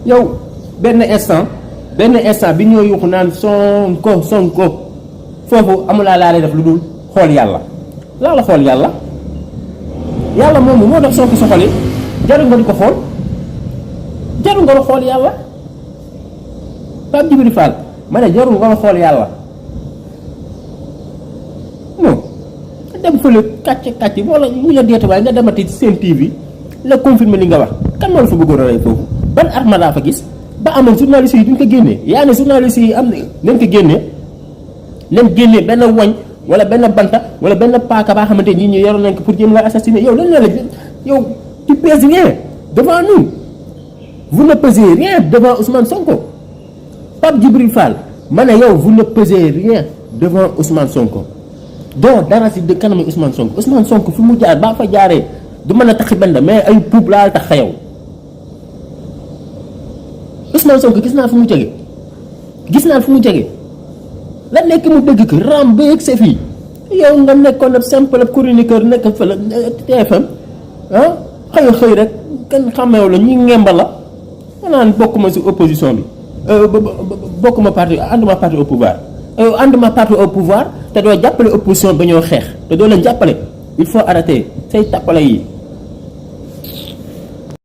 yow benn instant bi ñoo yuuxu naan Sonko foofu amulaa laa lay def lu dul xool yàlla laa la xool yàlla moomu moo def Sonko sa xol yi jarul nga di ko xool jarul nga la xool yàlla Pape Djibril Fall ma ne jarul nga la xool yàlla non dem fële kàcc wala mu la deete waaye nga demati seen TV la confirmer li nga wax kan moo la fa bëggoon a rey foofu ban arme laa fa gis ba amoon journaliste yi duñ ko génnee yaa ne journaliste yi am nañ ko génnee benn wañ wala benn banta wala benn paaka baa xamante ni ñu yoroon nañ ko pour jéem la assassiner yow lan la yow tu pèses rien devant nous vous ne pesez rien devant Ousmane Sonko Pape Djibril Fall ma ne yow vous ne pesez rien devant Ousmane Sonko doo dara si de kanam Ousmane Sonko fi mu jaar baa fa jaaree du mën a taxi benn mais ay puub laa tax yow Ousmane Sonko gis naa fu mu jege la nekk mu dëgg ko ram ba yegg sa fii yow nga nekkoon ab simple chroniqueur nekk fa la TFM xëy rek kenn xameew la ñi ngemba la nga naan bokkuma si opposition bi bokkuma parti ànduma parti au pouvoir ànduma parti au pouvoir te doo jàppale opposition ba ñoo xeex te doo leen jàppale il faut arrêter say tappale yi